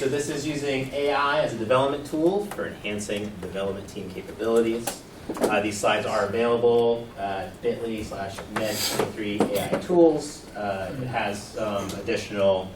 So this is using AI as a development tool for enhancing development team capabilities. These slides are available at bit.ly/med23AI tools. It has some additional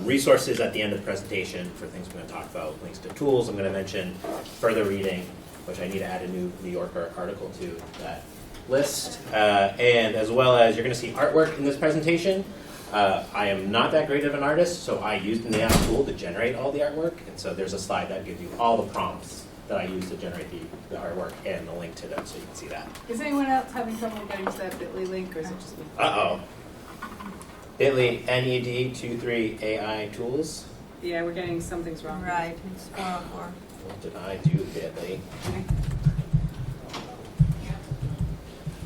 resources at the end of the presentation for things we're going to talk about, links to tools. I'm going to mention further reading, which I need to add a new New Yorker article to that list. And as well as you're going to see artwork in this presentation. I am not that great of an artist, so I used an AI tool to generate all the artwork. And so there's a slide that gives you all the prompts that I use to generate the artwork and the link to them, so you can see that. Is anyone else having trouble getting to that bit.ly link, or is it just me? Uh-oh. bit.ly NED23 AI tools. Yeah, we're getting something's wrong. Right, it's 404. What did I do, bit.ly?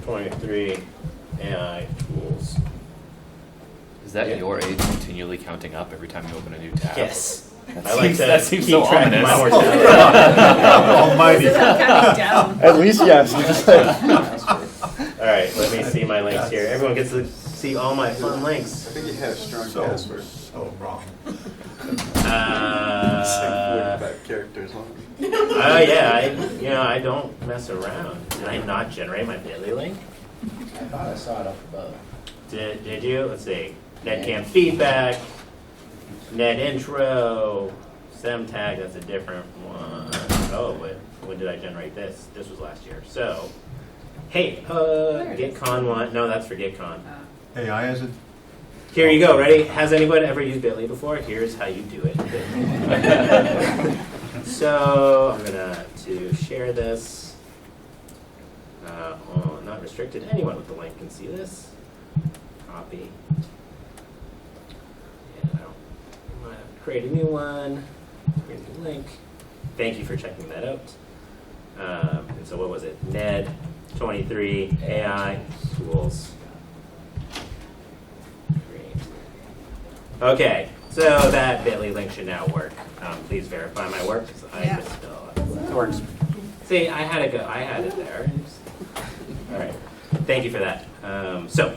23 AI tools. Is that Yeah. your age continually counting up every time you open a new tab? Yes. That I like seems, to that seems keep so track of ominous. my mortality. Almighty. Counting down. At least yes. All right, let me see my links here. Everyone gets to see all my fun links. I think you had a strong password. Oh, wrong. Back characters on it. Oh yeah, I don't mess around. Did I not generate my bit.ly link? I thought I saw it up above. Did you? Let's see. Netcam feedback, net intro, semtag, that's a different one. Oh, when did I generate this? This was last year. So, hey, GitCon one. No, that's for GitCon. AI is it? Here you go. Ready? Has anybody ever used bit.ly before? Here's how you do it. So I'm gonna share this. Not restricted. Anyone with the link can see this. Copy. And I don't want to create a new one. Create a new link. Thank you for checking that out. And so what was it? NED23 AI tools. Great. Okay, so that bit.ly link should now work. Please verify my work because I Yeah. misspelled it. It works. See, I had it there. All right. Thank you for that. So,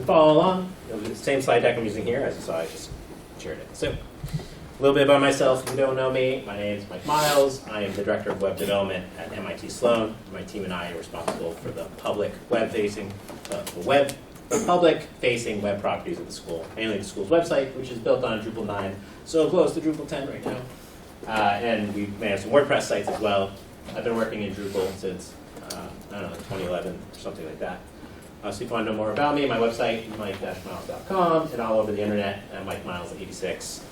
follow along. It'll be the same slide deck I'm using here. As you saw, I just shared it. So, a little bit about myself. If you don't know me, my name is Mike Miles. I am the Director of Web Development at MIT Sloan. My team and I are responsible for the public-facing web properties of the school, mainly the school's website, which is built on Drupal 9, so close to Drupal 10 right now. And we manage some WordPress sites as well. I've been working in Drupal since, 2011 or something like that. So if you want to know more about me, my website is mike-miles.com, and all over the internet at MikeMiles86.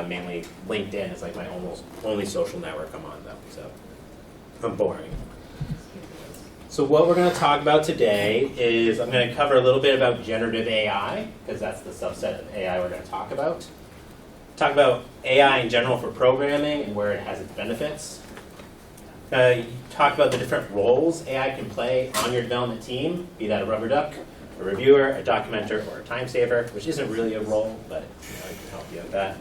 Mainly LinkedIn is like my almost only social network I'm on, though, so I'm boring. So what we're going to talk about today is I'm going to cover a little bit about generative AI, because that's the subset of AI we're going to talk about. Talk about AI in general for programming and where it has its benefits. Talk about the different roles AI can play on your development team, be that a rubber duck, a reviewer, a documenter, or a time saver, which isn't really a role, but I can help you with that.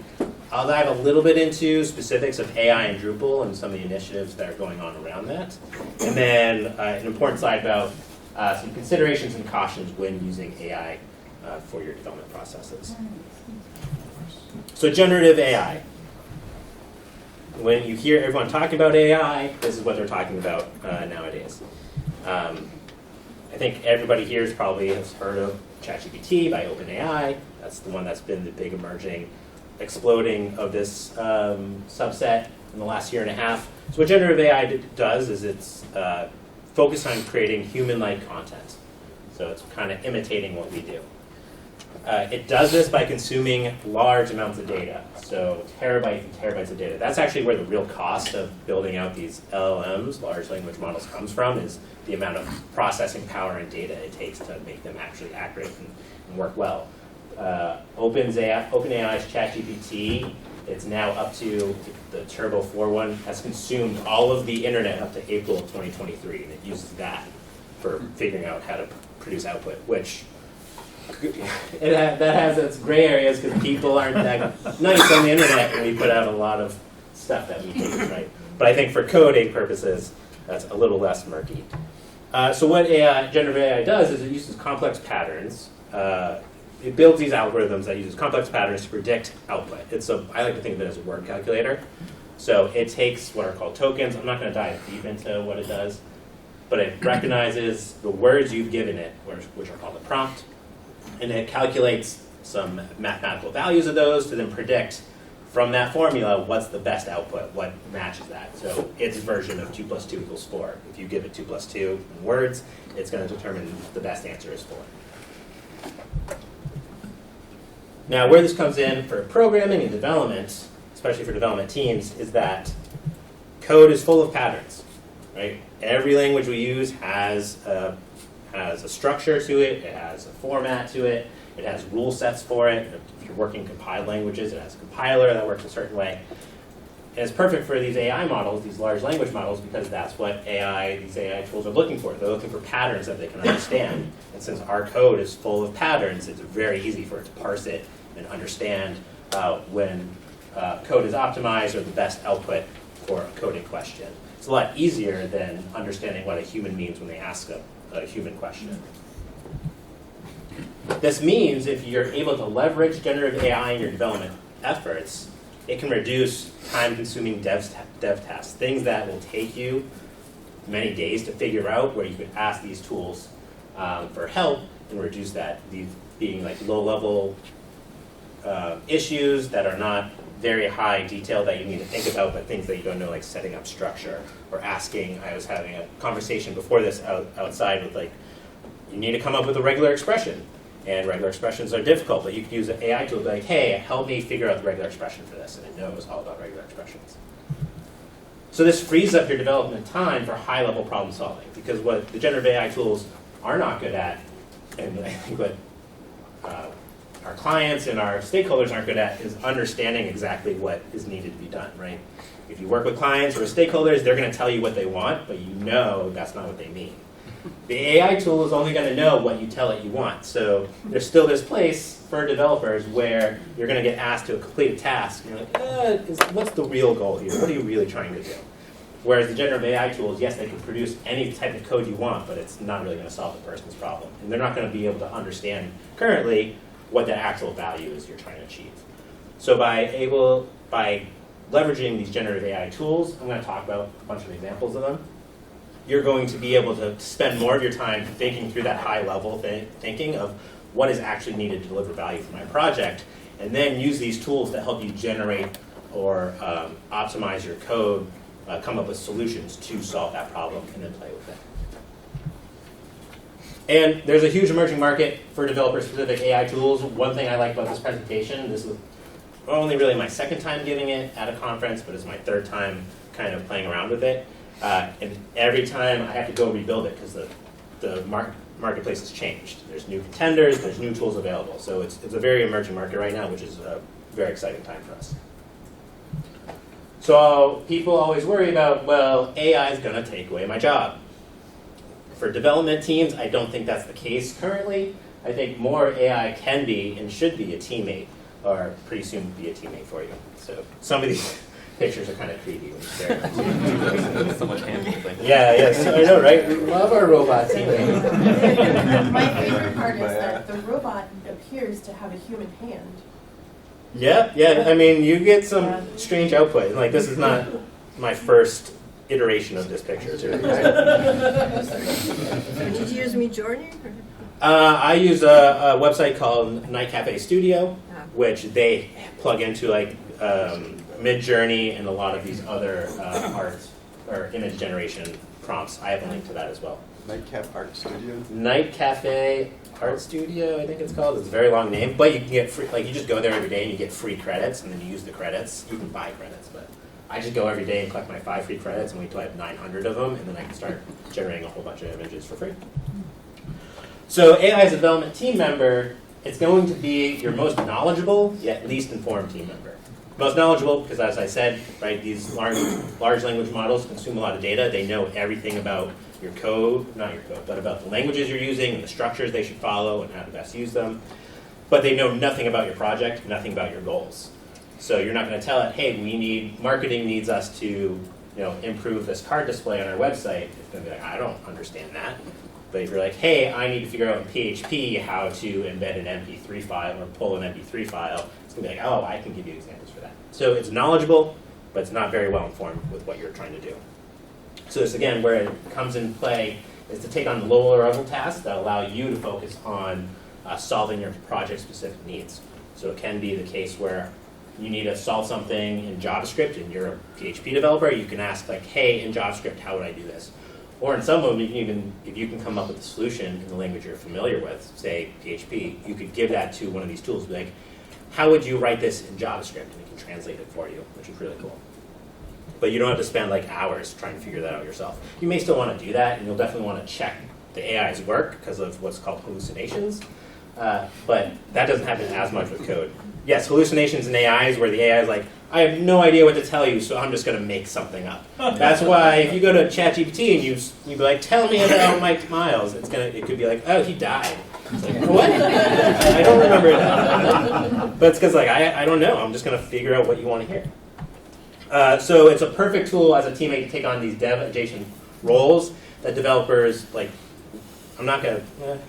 I'll dive a little bit into specifics of AI and Drupal and some of the initiatives that are going on around that. And then an important slide about some considerations and cautions when using AI for your development processes. So generative AI. When you hear everyone talking about AI, this is what they're talking about nowadays. I think everybody here probably has heard of ChatGPT by OpenAI. That's the one that's been the big emerging exploding of this subset in the last year and a half. So what generative AI does is it's focused on creating human-like content. So it's kind of imitating what we do. It does this by consuming large amounts of data, so terabytes and terabytes of data. That's actually where the real cost of building out these LLMs, large language models, comes from, is the amount of processing power and data it takes to make them actually accurate and work well. OpenAI's ChatGPT, it's now up to, the Turbo 4 one, has consumed all of the internet up to April of 2023, and it uses that for figuring out how to produce output, which that has its gray areas because people aren't that nice on the internet when we put out a lot of stuff that we think is right. But I think for coding purposes, that's a little less murky. So what generative AI does is it uses complex patterns it builds these algorithms that uses complex patterns to predict output. I like to think of it as a word calculator. So it takes what are called tokens. I'm not going to dive deep into what it does, but it recognizes the words you've given it, which are called a prompt, and it calculates some mathematical values of those to then predict from that formula what's the best output, what matches that. So its version of 2 + 2 = 4. If you give it 2 + 2 in words, it's going to determine the best answer is 4. Now, where this comes in for programming and development, especially for development teams, is that code is full of patterns, right? Every language we use has a structure to it, it has a format to it, it has rule sets for it. If you're working compiled languages, it has a compiler that works a certain way. And it's perfect for these AI models, these large language models, because that's what these AI tools are looking for. They're looking for patterns that they can understand. And since our code is full of patterns, it's very easy for it to parse it and understand when code is optimized or the best output for a coding question. It's a lot easier than understanding what a human means when they ask a human question. This means if you're able to leverage generative AI in your development efforts, it can reduce time-consuming dev tasks, things that will take you many days to figure out, where you could ask these tools for help and reduce that, these being like low-level issues that are not very high detail that you need to think about, but things that you don't know, like setting up structure or asking. I was having a conversation before this outside with you need to come up with a regular expression. And regular expressions are difficult, but you could use an AI tool to be like, hey, help me figure out the regular expression for this. And it knows all about regular expressions. So this frees up your development time for high-level problem solving, because what the generative AI tools are not good at, and I think what our clients and our stakeholders aren't good at, is understanding exactly what is needed to be done, right? If you work with clients or stakeholders, they're going to tell you what they want, but you know that's not what they mean. The AI tool is only going to know what you tell it you want. So there's still this place for developers where you're going to get asked to complete a task, and you're like, what's the real goal here? What are you really trying to do? Whereas the generative AI tools, yes, they can produce any type of code you want, but it's not really going to solve the person's problem. And they're not going to be able to understand currently what the actual value is you're trying to achieve. So by leveraging these generative AI tools, I'm going to talk about a bunch of examples of them. You're going to be able to spend more of your time thinking through that high-level thinking of what is actually needed to deliver value for my project, and then use these tools to help you generate or optimize your code, come up with solutions to solve that problem, and then play with it. And there's a huge emerging market for developer-specific AI tools. One thing I like about this presentation, this is only really my second time giving it at a conference, but it's my third time kind of playing around with it. And every time I have to go rebuild it because the marketplace has changed. There's new contenders, there's new tools available. So it's a very emerging market right now, which is a very exciting time for us. So people always worry about, well, AI is going to take away my job. For development teams, I don't think that's the case currently. I think more AI can be and should be a teammate, or pretty soon be a teammate for you. So some of these pictures are kind of creepy when you stare at them. So much hand holding. Yeah, yes, I know, right? We love our robot teammate. My favorite part is that the robot appears to have a human hand. Yeah, I mean, you get some strange output. Like, this is not my first iteration of this picture, too. Right? Did you use Midjourney? I use a website called Night Cafe Studio, which they plug into like Midjourney and a lot of these other art or image generation prompts. I have a link to that as well. Nightcap Art Studio? Night Cafe Art Studio, I think it's called. It's a very long name, but you can get free, like you just go there every day and you get free credits, and then you use the credits. You can buy credits, but I just go every day and collect my 5 free credits and wait till I have 900 of them, and then I can start generating a whole bunch of images for free. So AI as a development team member, it's going to be your most knowledgeable yet least informed team member. Most knowledgeable because, as I said, right, these large language models consume a lot of data. They know everything about your code, not your code, but about the languages you're using and the structures they should follow and how to best use them. But they know nothing about your project, nothing about your goals. So you're not going to tell it, hey, marketing needs us to improve this card display on our website. It's going to be like, I don't understand that. But if you're like, hey, I need to figure out in PHP how to embed an MP3 file or pull an MP3 file, it's going to be like, oh, I can give you examples for that. So it's knowledgeable, but it's not very well informed with what you're trying to do. So this, again, where it comes in play is to take on lower level tasks that allow you to focus on solving your project-specific needs. So it can be the case where you need to solve something in JavaScript and you're a PHP developer, you can ask like, hey, in JavaScript, how would I do this? Or in some of them, you can even, if you can come up with a solution in the language you're familiar with, say PHP, you could give that to one of these tools, be like, how would you write this in JavaScript? And it can translate it for you, which is really cool. But you don't have to spend like hours trying to figure that out yourself. You may still want to do that, and you'll definitely want to check the AI's work because of what's called hallucinations. But that doesn't happen as much with code. Yes, hallucinations in AI is where the AI is like, I have no idea what to tell you, so I'm just going to make something up. That's why if you go to ChatGPT and you be like, tell me about Mike Miles, it could be like, oh, he died. It's like, what? I don't remember that. But it's because like I don't know. I'm just going to figure out what you want to hear. So it's a perfect tool as a teammate to take on these dev adjacent roles that developers like. I'm not going to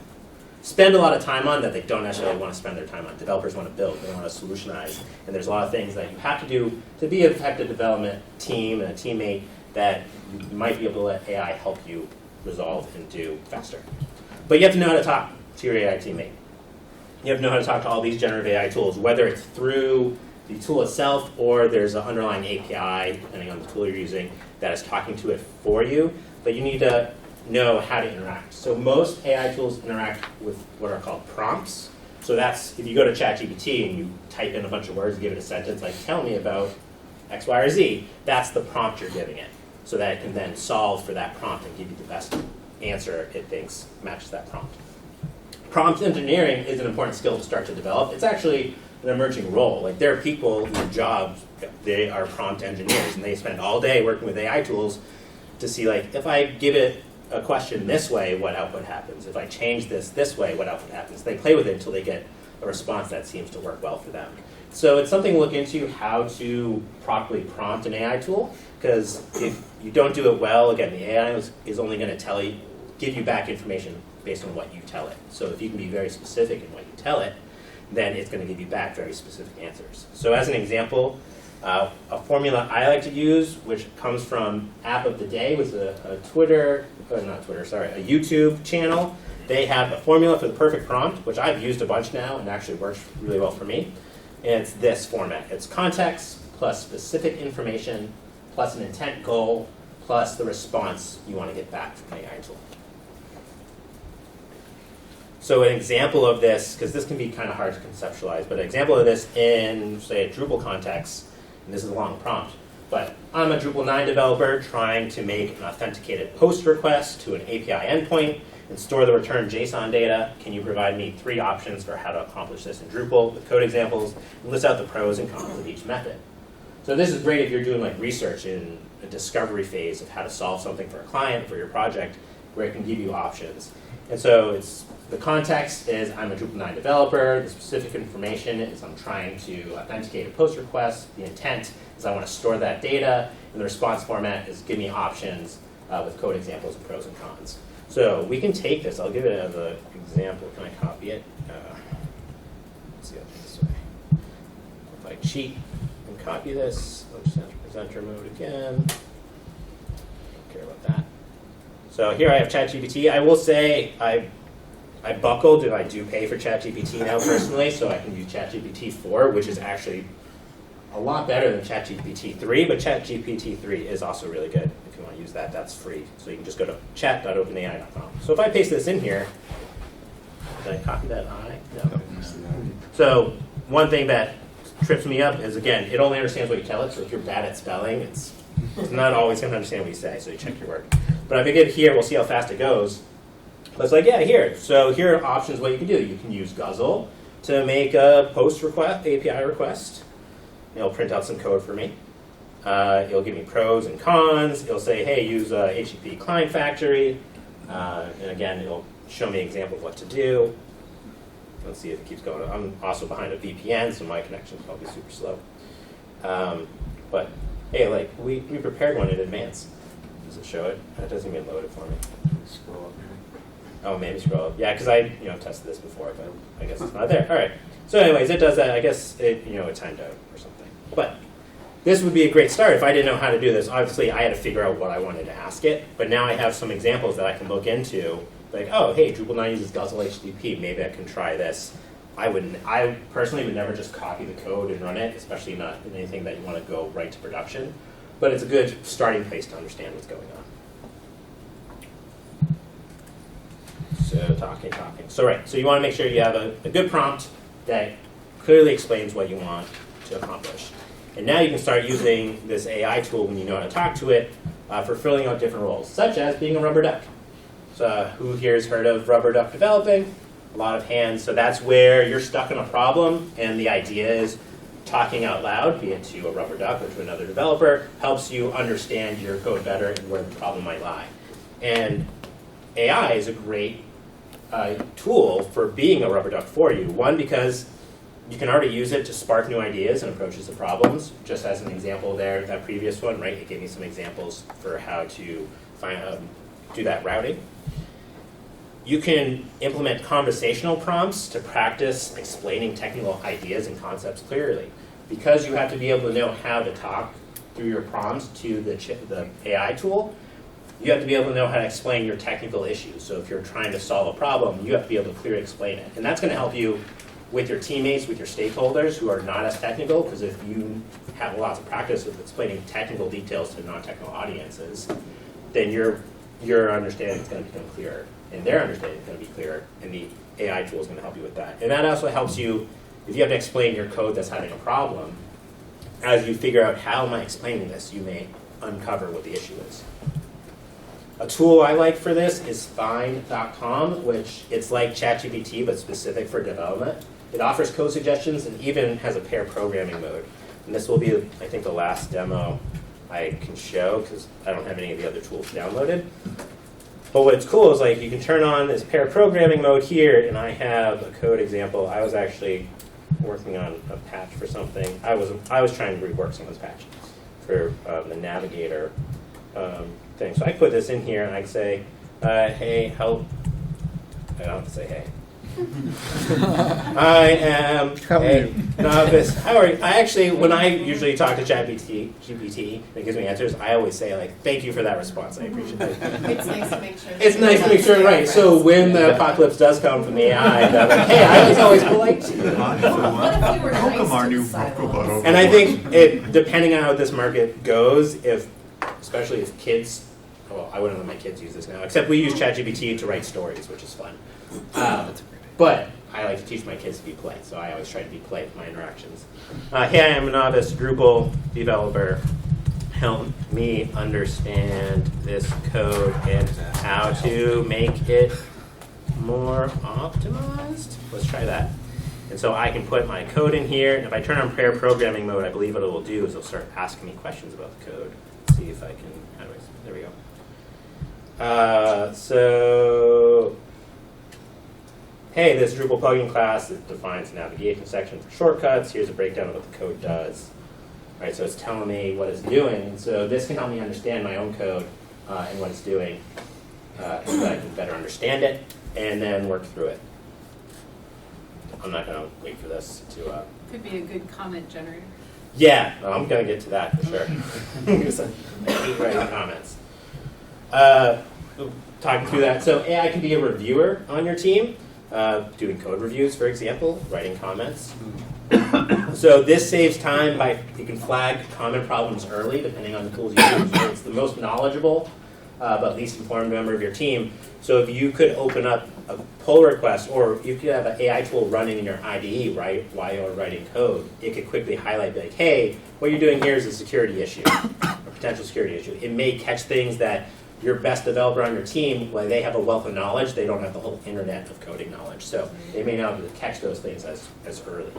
spend a lot of time on that they don't necessarily want to spend their time on. Developers want to build, they want to solutionize, and there's a lot of things that you have to do to be an effective development team and a teammate that you might be able to let AI help you resolve and do faster. But you have to know how to talk to your AI teammate. You have to know how to talk to all these generative AI tools, whether it's through the tool itself or there's an underlying API, depending on the tool you're using, that is talking to it for you. But you need to know how to interact. So most AI tools interact with what are called prompts. So that's, if you go to ChatGPT and you type in a bunch of words, give it a sentence like, tell me about X, Y, or Z, that's the prompt you're giving it. So that it can then solve for that prompt and give you the best answer it thinks matches that prompt. Prompt engineering is an important skill to start to develop. It's actually an emerging role. Like there are people whose jobs, they are prompt engineers, and they spend all day working with AI tools to see like, if I give it a question this way, what output happens? If I change this way, what output happens? They play with it until they get a response that seems to work well for them. So it's something to look into, how to properly prompt an AI tool, because if you don't do it well, again, the AI is only going to give you back information based on what you tell it. So if you can be very specific in what you tell it, then it's going to give you back very specific answers. So as an example, a formula I like to use, which comes from App of the Day, was a YouTube channel. They have a formula for the perfect prompt, which I've used a bunch now and actually works really well for me. And it's this format. It's context plus specific information plus an intent goal plus the response you want to get back from the AI tool. So an example of this, because this can be kind of hard to conceptualize, but an example of this in, say, a Drupal context, and this is a long prompt, but I'm a Drupal 9 developer trying to make an authenticated post request to an API endpoint and store the return JSON data. Can you provide me 3 options for how to accomplish this in Drupal with code examples, and list out the pros and cons of each method? So this is great if you're doing like research in a discovery phase of how to solve something for a client, for your project, where it can give you options. And so the context is I'm a Drupal 9 developer. The specific information is I'm trying to authenticate a post request. The intent is I want to store that data. And the response format is give me options with code examples of pros and cons. So we can take this. I'll give it as an example. Can I copy it? Let's see, I'll do it this way. If I cheat and copy this, I'll just enter presenter mode again. Don't care about that. So here I have ChatGPT. I will say I buckled and I do pay for ChatGPT now personally, so I can use ChatGPT 4, which is actually a lot better than ChatGPT 3, but ChatGPT 3 is also really good. If you want to use that, that's free. So you can just go to chat.openai.com. So if I paste this in here, did I copy that I? No. So one thing that trips me up is, again, it only understands what you tell it, so if you're bad at spelling, it's not always going to understand what you say, so you check your work. But if I get here, we'll see how fast it goes. But it's like, yeah, here. So here are options what you can do. You can use Guzzle to make a post request, API request. It'll print out some code for me. It'll give me pros and cons. It'll say, hey, use HTTP Client Factory. And again, it'll show me an example of what to do. Let's see if it keeps going. I'm also behind a VPN, so my connection's probably super slow. But hey, like we prepared one in advance. Does it show it? That doesn't even load it for me. Scroll up here. Oh, maybe scroll up. Yeah, because I tested this before, but I guess it's not there. All right. So anyways, it does that. I guess it timed out or something. But this would be a great start if I didn't know how to do this. Obviously, I had to figure out what I wanted to ask it. But now I have some examples that I can look into. Like, oh, hey, Drupal 9 uses Guzzle HTTP. Maybe I can try this. I personally would never just copy the code and run it, especially not in anything that you want to go right to production. But it's a good starting place to understand what's going on. So talking. So you want to make sure you have a good prompt that clearly explains what you want to accomplish. And now you can start using this AI tool when you know how to talk to it for filling out different roles, such as being a rubber duck. So who here has heard of rubber duck developing? A lot of hands. So that's where you're stuck in a problem, and the idea is talking out loud, be it to a rubber duck or to another developer, helps you understand your code better and where the problem might lie. And AI is a great tool for being a rubber duck for you. One, because you can already use it to spark new ideas and approaches to problems. Just as an example there, that previous one, right? It gave me some examples for how to do that routing. You can implement conversational prompts to practice explaining technical ideas and concepts clearly. Because you have to be able to know how to talk through your prompts to the AI tool, you have to be able to know how to explain your technical issues. So if you're trying to solve a problem, you have to be able to clearly explain it. And that's going to help you with your teammates, with your stakeholders who are not as technical, because if you have lots of practice with explaining technical details to non-technical audiences, then your understanding is going to become clearer, and their understanding is going to be clearer, and the AI tool is going to help you with that. And that also helps you, if you have to explain your code that's having a problem, as you figure out how am I explaining this, you may uncover what the issue is. A tool I like for this is find.com, which it's like ChatGPT but specific for development. It offers code suggestions and even has a pair programming mode. And this will be, I think, the last demo I can show because I don't have any of the other tools downloaded. But what's cool is like you can turn on this pair programming mode here, and I have a code example. I was actually working on a patch for something. I was trying to rework someone's patch for the navigator thing. So I put this in here and I can say, hey, help. I don't have to say hey. I am a novice. How are you? I actually, when I usually talk to ChatGPT, and it gives me answers, I always say like, thank you for that response. I appreciate it. It's nice to make sure. It's nice to make sure, right. So when the apocalypse does come from the AI, they're like, hey, I was always polite to you. What if we were Welcome nice our to new the silo? robot And I think depending on how this market goes, especially if kids, well, I wouldn't let my kids use this now, except we use ChatGPT to write stories, which is fun. But I like to teach my kids to be polite, so I always try to be polite with my interactions. Hey, I am a novice Drupal developer. Help me understand this code and how to make it more optimized. Let's try that. And so I can put my code in here, and if I turn on pair programming mode, I believe what it will do is it'll start asking me questions about the code. Let's see if I can, there we go. So, hey, this Drupal plugin class, it defines a navigation section for shortcuts. Here's a breakdown of what the code does. All right, so it's telling me what it's doing. And so this can help me understand my own code and what it's doing so that I can better understand it and then work through it. I'm not going to wait for this to... Could be a good comment generator. Yeah, no, I'm going to get to that for sure. I hate writing comments. Talking through that. So AI can be a reviewer on your team, doing code reviews, for example, writing comments. So this saves time by, you can flag common problems early, depending on the tools you use. So it's the most knowledgeable, but least informed member of your team. So if you could open up a pull request, or you could have an AI tool running in your IDE, right, while you're writing code, it could quickly highlight, like, hey, what you're doing here is a security issue, a potential security issue. It may catch things that your best developer on your team, when they have a wealth of knowledge, they don't have the whole internet of coding knowledge. So they may not be able to catch those things as early.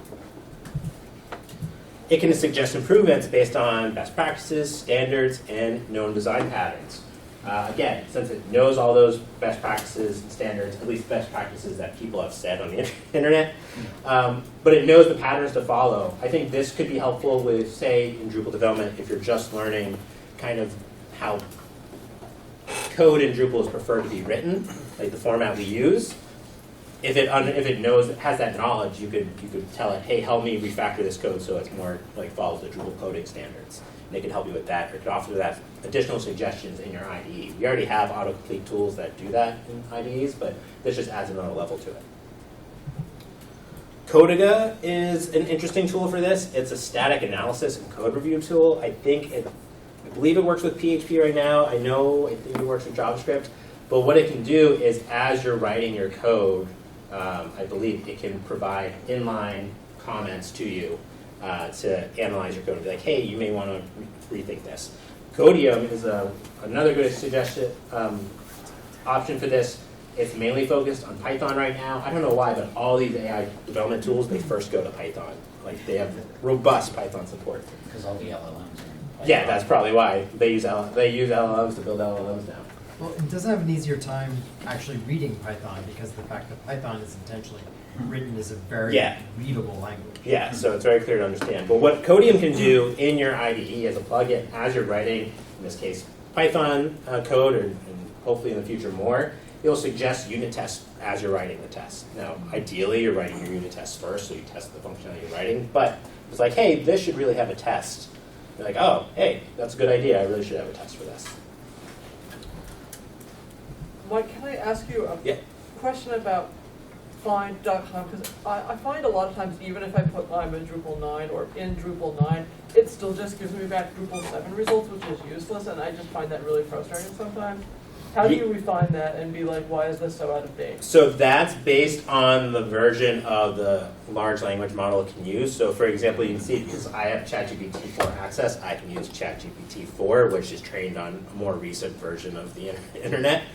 It can suggest improvements based on best practices, standards, and known design patterns. Again, since it knows all those best practices and standards, at least best practices that people have said on the internet, but it knows the patterns to follow. I think this could be helpful with, say, in Drupal development, if you're just learning kind of how code in Drupal is preferred to be written. like the format we use, if it knows, has that knowledge, you could tell it, hey, help me refactor this code so it's more like follows the Drupal coding standards. And they can help you with that, or could offer that additional suggestions in your IDE. We already have autocomplete tools that do that in IDEs, but this just adds another level to it. Codiga is an interesting tool for this. It's a static analysis and code review tool. I believe it works with PHP right now. I think it works with JavaScript. But what it can do is, as you're writing your code, I believe it can provide inline comments to you to analyze your code and be like, hey, you may want to rethink this. Codium is another good suggestion option for this. It's mainly focused on Python right now. I don't know why, but all these AI development tools, they first go to Python. Like, they have robust Python support. Because all the LLMs are in Python. Yeah, that's probably why. They use LLMs to build LLMs now. Well, it doesn't have an easier time actually reading Python because of the fact that Python is intentionally written as a very readable language. Yeah, so it's very clear to understand. But what Codium can do in your IDE as a plugin, as you're writing, in this case, Python code, and hopefully in the future more, it'll suggest unit tests as you're writing the test. Now, ideally, you're writing your unit tests first, so you test the functionality you're writing. But it's like, hey, this should really have a test. You're like, oh, hey, that's a good idea. I really should have a test for this. Mike, can I ask you a question about find.com? Because I find a lot of times, even if I put I'm in Drupal 9 or in Drupal 9, it still just gives me back Drupal 7 results, which is useless, and I just find that really frustrating sometimes. How do you refine that and be like, why is this so out of date? So that's based on the version of the large language model it can use. So for example, you can see, because I have ChatGPT 4 access, I can use ChatGPT 4, which is trained on a more recent version of the internet.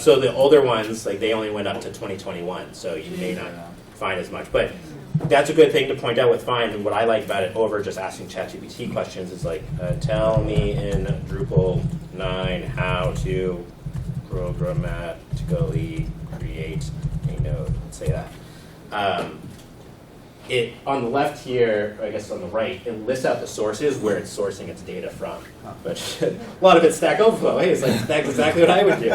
So the older ones, like, they only went up to 2021, so you may not find as much. But that's a good thing to point out with Find, and what I like about it over just asking ChatGPT questions is like, tell me in Drupal 9 how to programmatically create a node. Let's say that. It on the left here, or I guess on the right, it lists out the sources where it's sourcing its data from. But a lot of it's Stack Overflow. Hey, it's like that's exactly what I would do.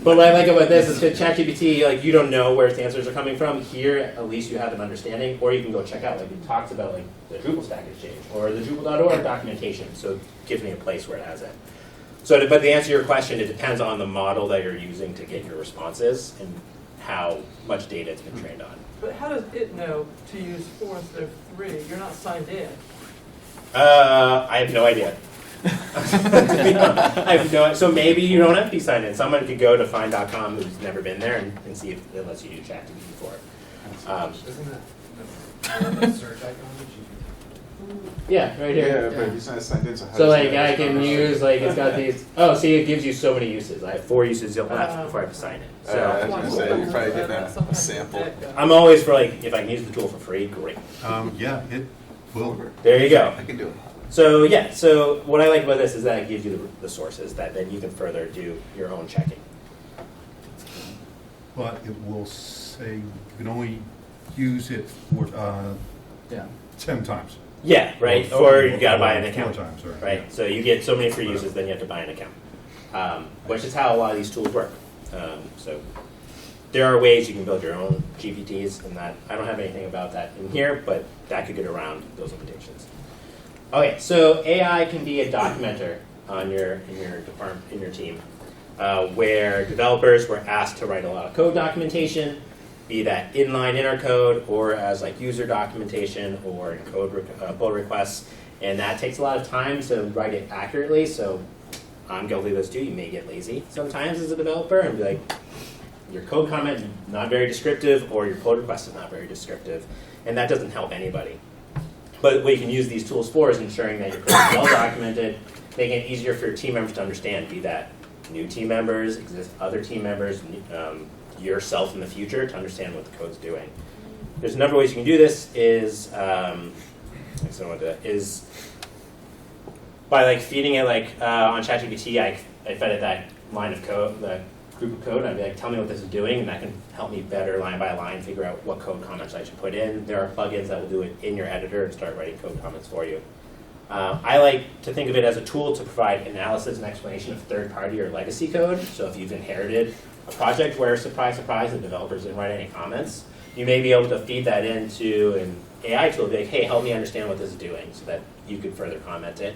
But what I like about this is that ChatGPT, like, you don't know where its answers are coming from. Here, at least you have an understanding, or you can go check out, like it talks about, like the Drupal Stack Exchange or the Drupal.org documentation. So it gives me a place where it has it. So, but to answer your question, it depends on the model that you're using to get your responses and how much data it's been trained on. But how does it know to use 4 instead of 3? You're not signed in. I have no idea. I have no. So maybe you don't have to be signed in. Someone could go to find.com who's never been there and see if it lets you do ChatGPT 4. Isn't that the search icon that you Yeah, right here. Yeah, but he's not signed in, so how So does he like know I it's can not use, like, it's got these. Oh, see, it gives you so many uses. I have 4 uses left before I have to sign in. I So was gonna say, you're probably getting a sample. I'm always for, like, if I can use the tool for free, great. Yeah, it will. There you go. I can do it. So yeah, so what I like about this is that it gives you the sources that then you can further do your own checking. But it will say you can only use it for 10 times. Yeah, right. Or you gotta buy an account. 4 times, Right. So you get so many free uses, then you have to buy an account, which is how a lot of these tools work. So there are ways you can build your own GPTs, and that I don't have anything about that in here, but that could get around those limitations. Okay, so AI can be a documenter in your department, in your team, where developers were asked to write a lot of code documentation, be that inline inner code or as like user documentation or code pull requests, and that takes a lot of time to write it accurately. So I'm guilty of this too. You may get lazy sometimes as a developer and be like, your code comment is not very descriptive or your pull request is not very descriptive, and that doesn't help anybody. But what you can use these tools for is ensuring that your code is well documented, making it easier for your team members to understand, be that new team members, other team members, yourself in the future, to understand what the code's doing. There's a number of ways you can do this. Is by like feeding it, like on ChatGPT, I fed it that line of code, that group of code, and I'd be like, tell me what this is doing, and that can help me better line by line figure out what code comments I should put in. There are plugins that will do it in your editor and start writing code comments for you. I like to think of it as a tool to provide analysis and explanation of third-party or legacy code. So if you've inherited a project where, surprise, surprise, the developers didn't write any comments, you may be able to feed that into an AI tool, be like, hey, help me understand what this is doing, so that you could further comment it.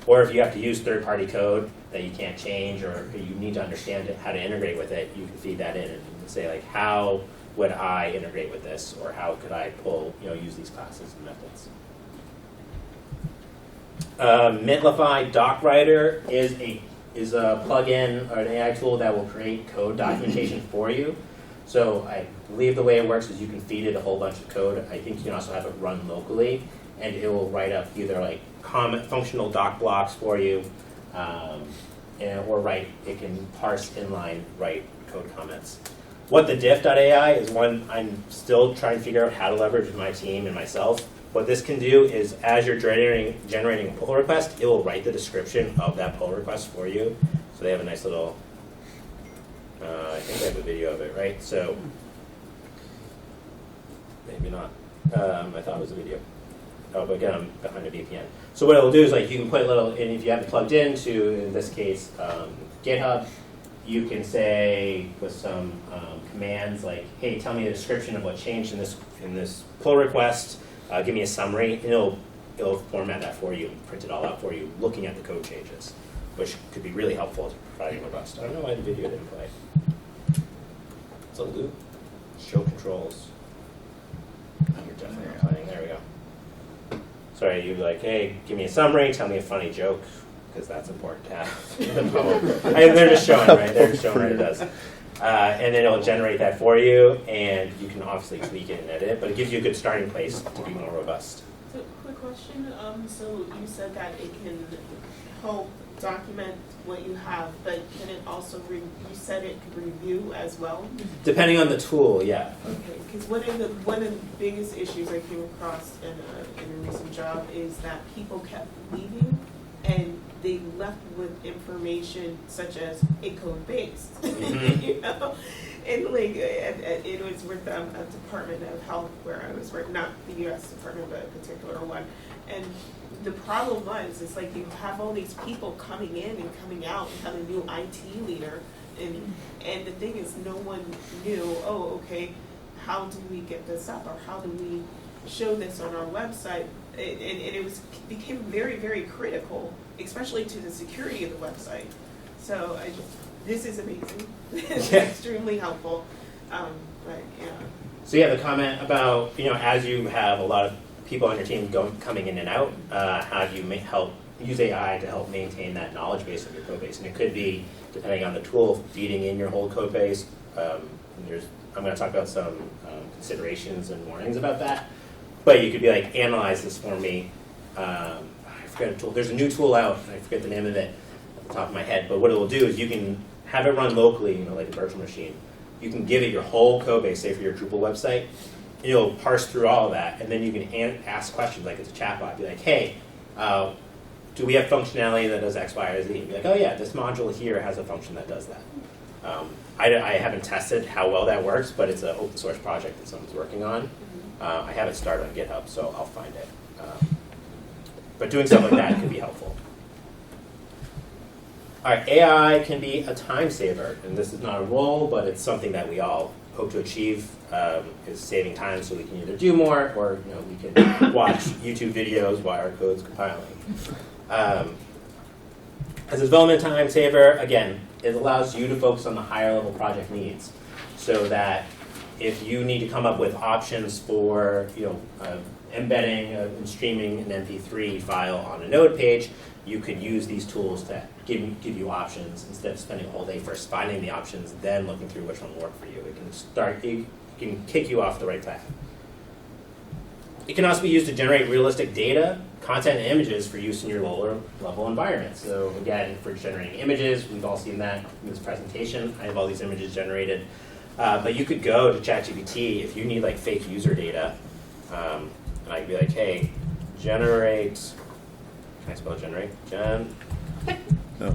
Or if you have to use third-party code that you can't change, or you need to understand it, how to integrate with it, you can feed that in and say, like, how would I integrate with this, or how could I use these classes and methods. Mitlify DocWriter is a plugin or an AI tool that will create code documentation for you. So I believe the way it works is you can feed it a whole bunch of code. I think you can also have it run locally, and it will write up either like functional doc blocks for you, or it can parse inline, write code comments. What the diff.ai is one I'm still trying to figure out how to leverage with my team and myself. What this can do is, as you're generating a pull request, it will write the description of that pull request for you. So they have a nice little, I think they have a video of it, right? So, maybe not. I thought it was a video. Oh, but again, I'm behind a VPN. So what it'll do is, like, you can put a little, and if you have it plugged into, in this case, GitHub, you can say with some commands like, hey, tell me a description of what changed in this pull request. Give me a summary, and it'll format that for you, print it all out for you, looking at the code changes, which could be really helpful to providing robust. I don't know why the video didn't play. It's a loop. Show controls. You're definitely not playing. There we go. Sorry, you'd be like, hey, give me a summary, tell me a funny joke, because that's important to have in the poem. They're just showing, right? They're just showing what it does. And then it'll generate that for you, and you can obviously tweak it and edit it, but it gives you a good starting place to be more robust. So, quick question. So you said that it can help document what you have, but can it also, you said it could review as well? Depending on the tool, yeah. Okay, because one of the biggest issues I came across in a recent job is that people kept leaving, and they left with information such as a code base, you know, and like it was with a Department of Health where I was working, not the U.S. Department, but a particular one, and the problem was it's like you have all these people coming in and coming out, and have a new IT leader, and the thing is no one knew, oh, okay, how do we get this up, or how do we show this on our website, and it became very, very critical, especially to the security of the website. So this is amazing. It's extremely helpful. But yeah. So yeah, the comment about, as you have a lot of people on your team coming in and out, how do you help use AI to help maintain that knowledge base of your code base? And it could be, depending on the tool, feeding in your whole code base. I'm going to talk about some considerations and warnings about that. But you could be like, analyze this for me. I forget a tool. There's a new tool out. I forget the name of it at the top of my head. But what it will do is you can have it run locally, like a virtual machine. You can give it your whole code base, say for your Drupal website. And it'll parse through all of that. And then you can ask questions like it's a chatbot. Be like, hey, do we have functionality that does X, Y, or Z? And be like, oh yeah, this module here has a function that does that. I haven't tested how well that works, but it's an open source project that someone's working on. I have it started on GitHub, so I'll find it. But doing something like that can be helpful. All right, AI can be a time saver, and this is not a role, but it's something that we all hope to achieve, is saving time so we can either do more or we can watch YouTube videos while our code's compiling. As a development time saver, again, it allows you to focus on the higher level project needs, so that if you need to come up with options for embedding and streaming an MP3 file on a node page, you could use these tools to give you options instead of spending a whole day first finding the options, then looking through which one will work for you. It can kick you off the right path. It can also be used to generate realistic data, content, and images for use in your lower level environment. So again, for generating images, we've all seen that in this presentation. I have all these images generated. But you could go to ChatGPT if you need like fake user data, and I could be like, hey, generate, can I spell generate?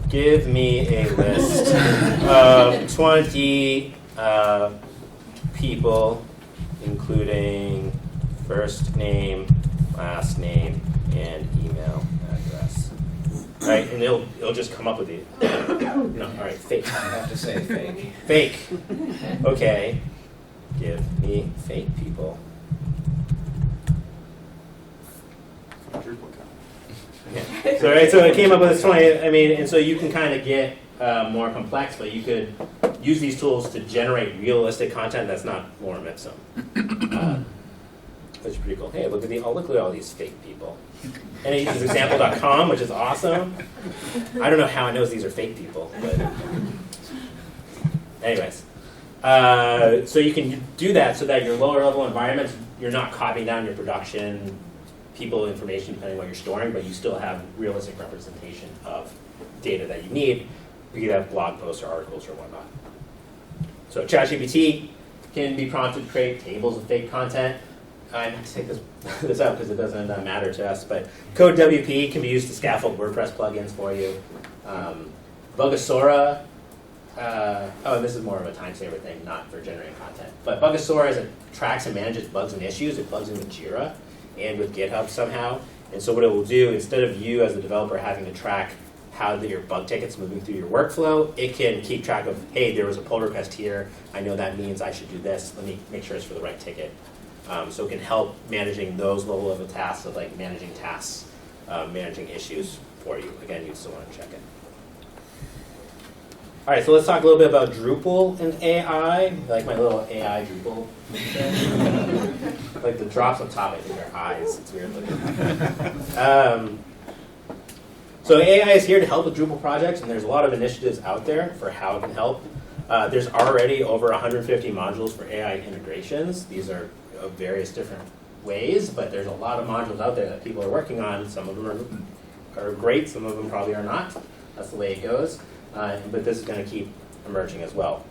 Give me a list of 20 people, including first name, last name, and email right? And it'll just come up with it. No, all right, fake. I have to say fake. Fake. Okay. Give me fake people. Drupal count. Yeah. So right, so it came up with this 20. I mean, and so you can kind of get more complex, but you could use these tools to generate realistic content that's not lorem ipsum. Which is pretty cool. Hey, look at all these fake people. And it uses example.com, which is awesome. I don't know how it knows these are fake people, but anyways. So you can do that so that your lower level environments, you're not copying down your production people information depending on what you're storing, but you still have realistic representation of data that you need. You could have blog posts or articles or whatnot. So ChatGPT can be prompted to create tables of fake content. I have to take this out because it doesn't matter to us, but Code WP can be used to scaffold WordPress plugins for you. Bugasaura, and this is more of a time saver thing, not for generating content. But Bugasaura is it tracks and manages bugs and issues. It plugs in with Jira and with GitHub somehow. And so what it will do, instead of you as a developer having to track how your bug ticket's moving through your workflow, it can keep track of, hey, there was a pull request here. I know that means I should do this. Let me make sure it's for the right ticket. So it can help managing those level of tasks, of like managing tasks, managing issues for you. Again, you still want to check it. All right, so let's talk a little bit about Drupal and AI. Like my little AI Drupal. Like the drops on top, I think are eyes. It's weird looking. So AI is here to help with Drupal projects, and there's a lot of initiatives out there for how it can help. There's already over 150 modules for AI integrations. These are of various different ways, but there's a lot of modules out there that people are working on. Some of them are great, some of them probably are not. That's the way it goes. But this is going to keep emerging as well.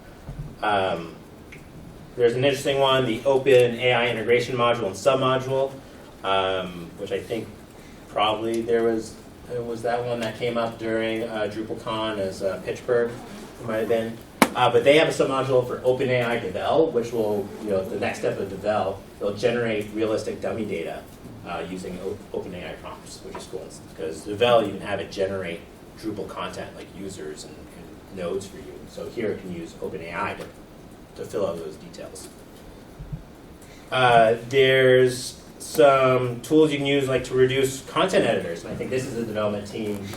There's an interesting one, the Open AI Integration Module and Submodule, which I think probably it was that one that came up during DrupalCon as Pittsburgh, it might have been. But they have a submodule for OpenAI Devel, which will, the next step of Devel, it'll generate realistic dummy data using OpenAI prompts, which is cool. Because Devel, you can have it generate Drupal content like users and nodes for you. So here it can use OpenAI to fill out those details. There's some tools you can use like to reduce content editors. And I think this is the development team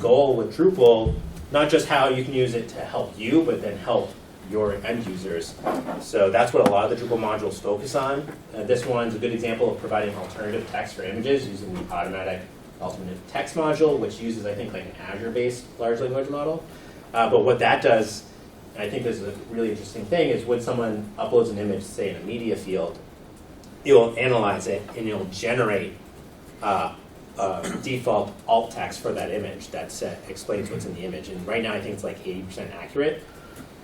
goal with Drupal. Not just how you can use it to help you, but then help your end users. So that's what a lot of the Drupal modules focus on. This one's a good example of providing alternative text for images using the automatic alternative text module, which uses, I think, like an Azure-based large language model. But what that does, and I think this is a really interesting thing, is when someone uploads an image, say in a media field, it will analyze it and it will generate default alt text for that image that explains what's in the image. And right now I think it's like 80% accurate.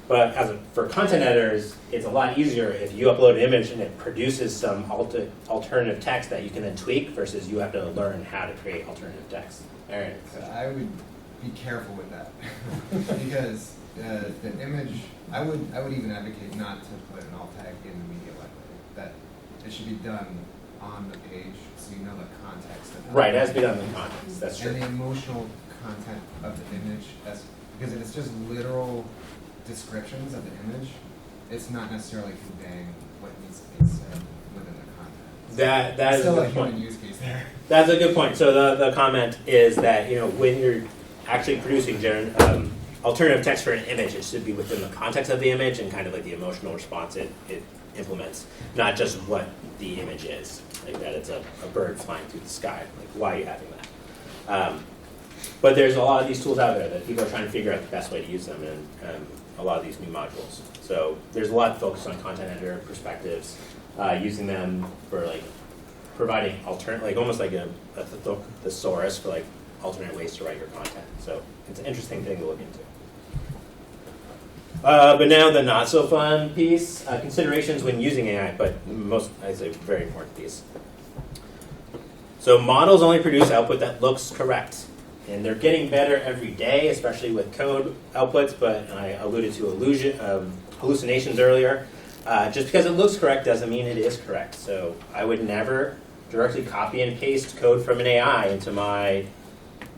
But for content editors, it's a lot easier if you upload an image and it produces some alternative text that you can then tweak versus you have to learn how to create alternative text. Aaron? So I would be careful with that because the image, I would even advocate not to put an alt tag in the media library. That it should be done on the page so you know the context of Right, it has to be done in context, that's true. And the emotional content of the image, because if it's just literal descriptions of the image, it's not necessarily conveying what needs to be said within the content. That is still a good point. human use case there. That's a good point. So the comment is that when you're actually producing alternative text for an image, it should be within the context of the image and kind of like the emotional response it implements, not just what the image is. Like that it's a bird flying through the sky. Like why are you having that? But there's a lot of these tools out there that people are trying to figure out the best way to use them in a lot of these new modules. So there's a lot of focus on content editor perspectives, using them for like providing almost like a thesaurus for like alternate ways to write your content. So it's an interesting thing to look into. But now the not so fun piece, considerations when using AI, but I'd say very important piece. So models only produce output that looks correct. And they're getting better every day, especially with code outputs, but I alluded to hallucinations earlier. Just because it looks correct doesn't mean it is correct. So I would never directly copy and paste code from an AI into my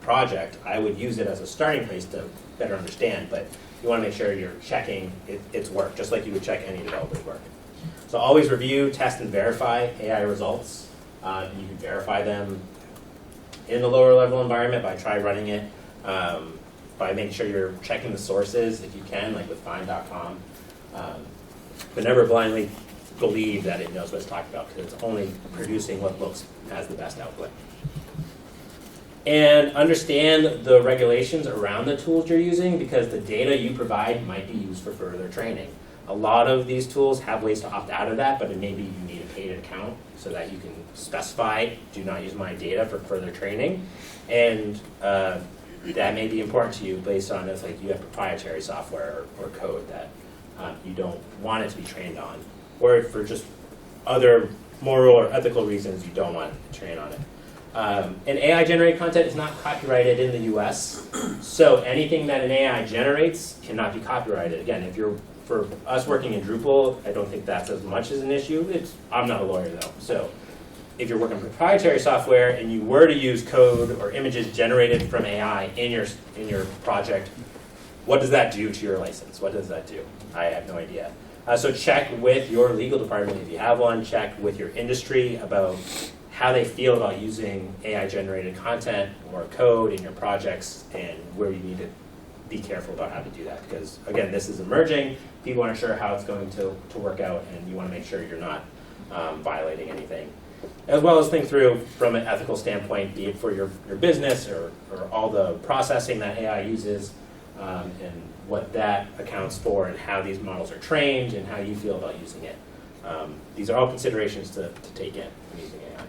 project, I would use it as a starting place to better understand, but you want to make sure you're checking its work, just like you would check any developer's work. So always review, test, and verify AI results. You can verify them in the lower level environment by try running it, by making sure you're checking the sources if you can, like with find.com. But never blindly believe that it knows what it's talking about, because it's only producing what looks as the best output. And understand the regulations around the tools you're using, because the data you provide might be used for further training. A lot of these tools have ways to opt out of that, but maybe you need a paid account so that you can specify, do not use my data for further training. And that may be important to you based on if like you have proprietary software or code that you don't want it to be trained on, or for just other moral or ethical reasons you don't want to train on it. And AI-generated content is not copyrighted in the US, so anything that an AI generates cannot be copyrighted. Again, if you're, for us working in Drupal, I don't think that's as much as an issue. I'm not a lawyer though, so if you're working proprietary software and you were to use code or images generated from AI in your project, what does that do to your license? What does that do? I have no idea. So check with your legal department if you have one. Check with your industry about how they feel about using AI-generated content or code in your projects, and where you need to be careful about how to do that. Because again, this is emerging. People aren't sure how it's going to work out, and you want to make sure you're not violating anything. As well as think through from an ethical standpoint, be it for your business or all the processing that AI uses, and what that accounts for, and how these models are trained, and how you feel about using it. These are all considerations to take in when using AI.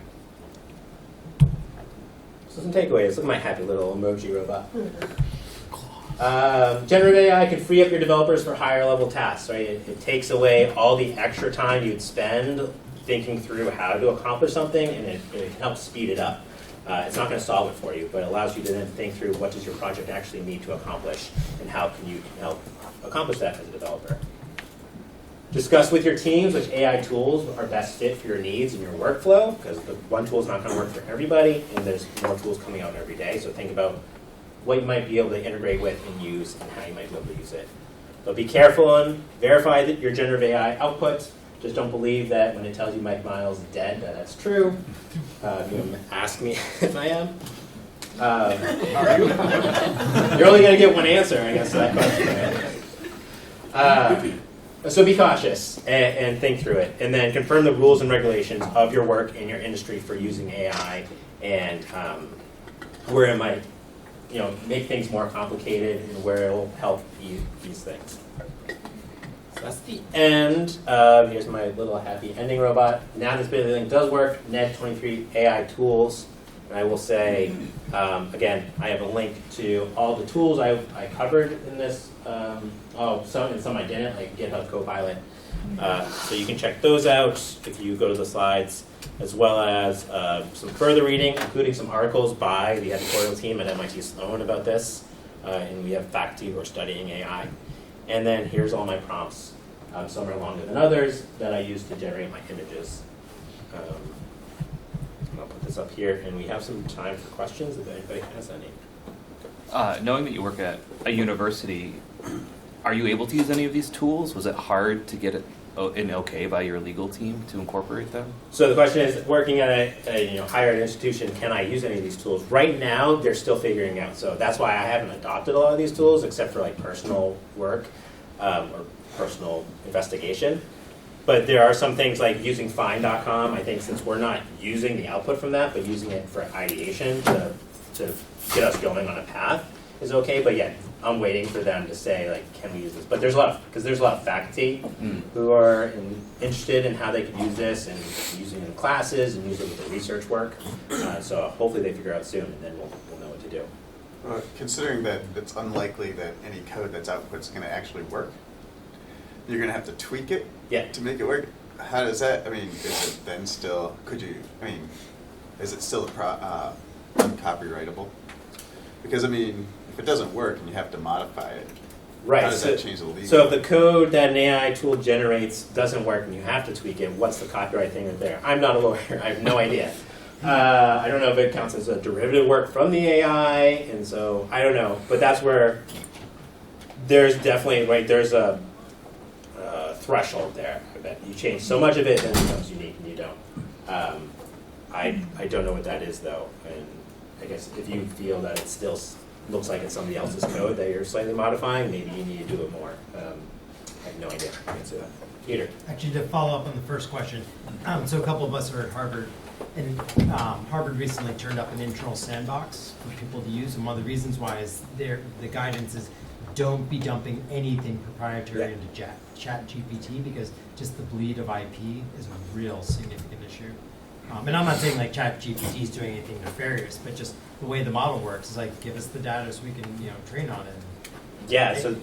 So some takeaways. Look at my happy little emoji robot. Generative AI can free up your developers for higher level tasks, right? It takes away all the extra time you'd spend thinking through how to accomplish something, and it can help speed it up. It's not going to solve it for you, but it allows you to then think through what does your project actually need to accomplish, and how can you help accomplish that as a developer. Discuss with your teams which AI tools are best fit for your needs and your workflow, because the one tool is not going to work for everybody, and there's more tools coming out every day. So think about what you might be able to integrate with and use, and how you might be able to use it. But be careful and verify that your generative AI outputs. Just don't believe that when it tells you Mike Miles is dead, that that's true. You ask me if I am. Are you? You're only going to get one answer, I guess, to that question. So be cautious and think through it, and then confirm the rules and regulations of your work in your industry for using AI, and where it might, make things more complicated, and where it will help these things. So that's the end. Here's my little happy ending robot. Now this bit of the link does work. NED23 AI tools. And I will say, again, I have a link to all the tools I covered in this. Some I didn't, like GitHub Copilot. So you can check those out if you go to the slides, as well as some further reading, including some articles by the editorial team at MIT Sloan about this. And we have faculty who are studying AI. And then here's all my prompts. Some are longer than others that I use to generate my images. I'll put this up here, and we have some time for questions if anybody has any. Knowing that you work at a university, are you able to use any of these tools? Was it hard to get an okay by your legal team to incorporate them? So the question is, working at a higher ed institution, can I use any of these tools? Right now, they're still figuring out. So that's why I haven't adopted a lot of these tools, except for like personal work or personal investigation. But there are some things like using find.com. I think since we're not using the output from that, but using it for ideation to get us going on a path is okay. But yeah, I'm waiting for them to say, like, can we use this? But there's a lot of faculty who are interested in how they could use this, and using it in classes and use it with their research work. So hopefully they figure out soon, and then we'll know what to do. Considering that it's unlikely that any code that's output is going to actually work, you're going to have to tweak it to make it work. How does that, is it then still, is it still uncopyrightable? Because, if it doesn't work and you have to modify it, right. How does that change the legal? So if the code that an AI tool generates doesn't work and you have to tweak it, what's the copyright thing right there? I'm not a lawyer. I have no idea. I don't know if it counts as a derivative work from the AI, and so I don't know. But that's where there's definitely, right, there's a threshold there. I bet you change so much of it, then it becomes unique, and you don't. I don't know what that is, though. And I guess if you feel that it still looks like it's somebody else's code that you're slightly modifying, maybe you need to do it more. I have no idea. I can't say that. Peter. Actually, to follow up on the first question, so a couple of us are at Harvard, and Harvard recently turned up an internal sandbox for people to use, and one of the reasons why is the guidance is don't be dumping anything proprietary into ChatGPT, because just the bleed of IP is a real significant issue. And I'm not saying like ChatGPT is doing anything nefarious, but just the way the model works is like, give us the data so we can, train on it. Yeah, so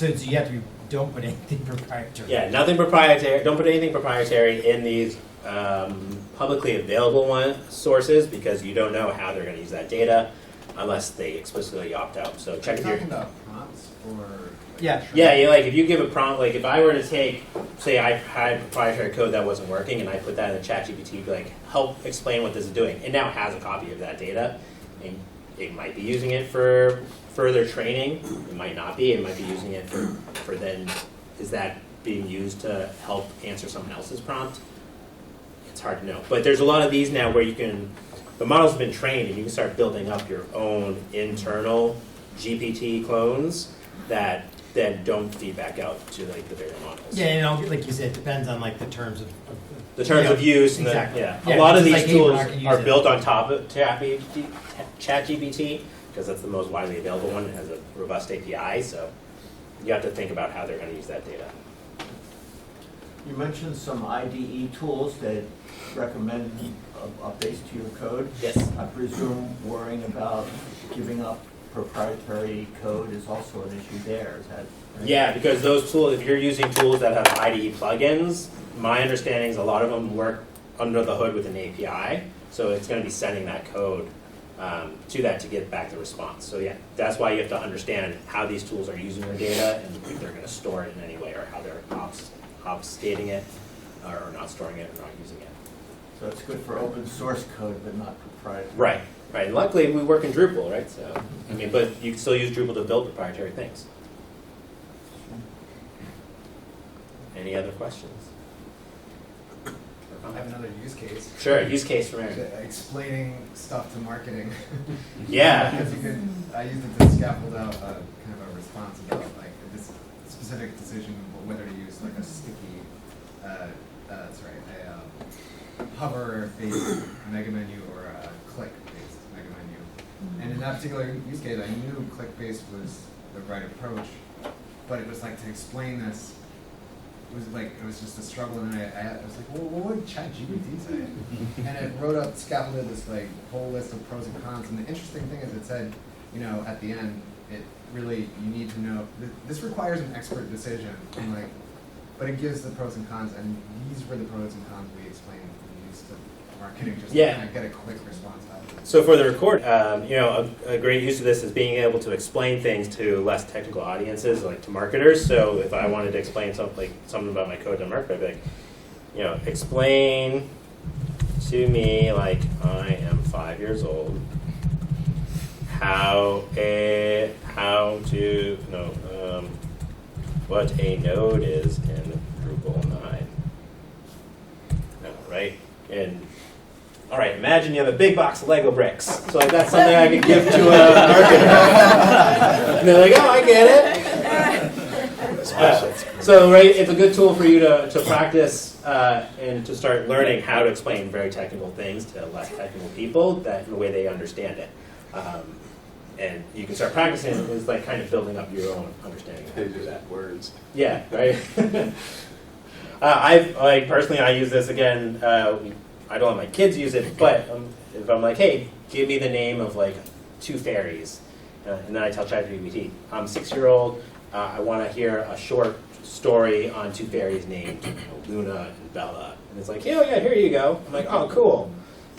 you have to don't put anything proprietary. Yeah, nothing proprietary. Don't put anything proprietary in these publicly available sources, because you don't know how they're going to use that data unless they explicitly opt out. So check if you're talking about prompts or Yeah. Yeah, if you give a prompt, like if I were to take, say I had proprietary code that wasn't working and I put that in the ChatGPT, like help explain what this is doing. It now has a copy of that data, and it might be using it for further training. It might not be. It might be using it for then, is that being used to help answer someone else's prompt? It's hard to know. But there's a lot of these now where you can, the model's been trained and you can start building up your own internal GPT clones that then don't feed back out to like the bigger models. Yeah, like you said, it depends on like the terms of the terms of use. And exactly. A lot of these like, tools hey, are built on top of ChatGPT because that's the most widely available one. It has a robust API, so you have to think about how they're going to use that data. You mentioned some IDE tools that recommend updates to your code. Yes. I presume worrying about giving up proprietary code is also an issue there. Is that right? Yeah, because those tools, if you're using tools that have IDE plugins, my understanding is a lot of them work under the hood with an API, so it's going to be sending that code to that to get back the response. So yeah, that's why you have to understand how these tools are using your data and if they're going to store it in any way or how they're obfuscating it or not storing it or not using it. So it's good for open source code, but not proprietary. Right, right. And luckily we work in Drupal, right? So, I mean, but you can still use Drupal to build proprietary things. Any other questions? I have another use case. Sure, use case for Aaron. Explaining stuff to marketing. Yeah. Because I used it to scaffold out kind of a response about like this specific decision whether to use like a sticky, hover-based mega menu or a click-based mega menu. And in that particular use case, I knew click-based was the right approach, but it was like to explain this. It was just a struggle, and I was like, well, what would ChatGPT say? And it wrote up, scaffolded this like whole list of pros and cons. And the interesting thing is, it said, at the end, it really you need to know this requires an expert decision, and but it gives the pros and cons, and these were the pros and cons we explained we used to marketing just to kind of get a quick response out of it. So for the record, a great use of this is being able to explain things to less technical audiences, like to marketers. So if I wanted to explain something about my code to a marketer, I'd be like, explain to me, like I am 5 years old, what a node is in Drupal 9. Right? And all right, imagine you have a big box of Lego bricks. So that's something I could give to a marketer. And they're like, oh, I get it. So right, it's a good tool for you to practice and to start learning how to explain very technical things to less technical people that in the way they understand it. And you can start practicing it. It's like kind of building up your own understanding of how to do that. Words. Yeah, right. Personally, I use this again. I don't let my kids use it, but if I'm like, hey, give me the name of like 2 fairies, and then I tell ChatGPT, I'm a 6-year-old, I want to hear a short story on 2 fairies named Luna and Bella. And it's like, oh yeah, here you go. I'm like, oh, cool.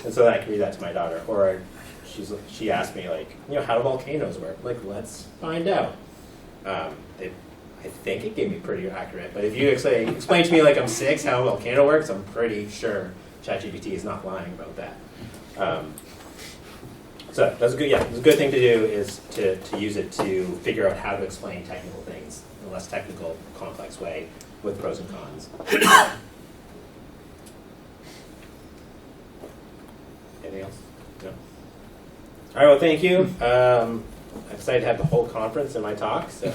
And so then I can read that to my daughter. Or she asked me like, how do volcanoes work? I'm like, let's find out. I think it gave me pretty accurate, but if you explain to me like I'm 6 how a volcano works, I'm pretty sure ChatGPT is not lying about that. So that's a good, yeah, it's a good thing to do is to use it to figure out how to explain technical things in a less technical, complex way with pros and cons. Anything else? No. All right. Well, thank you. I'm excited to have the whole conference in my talk. So.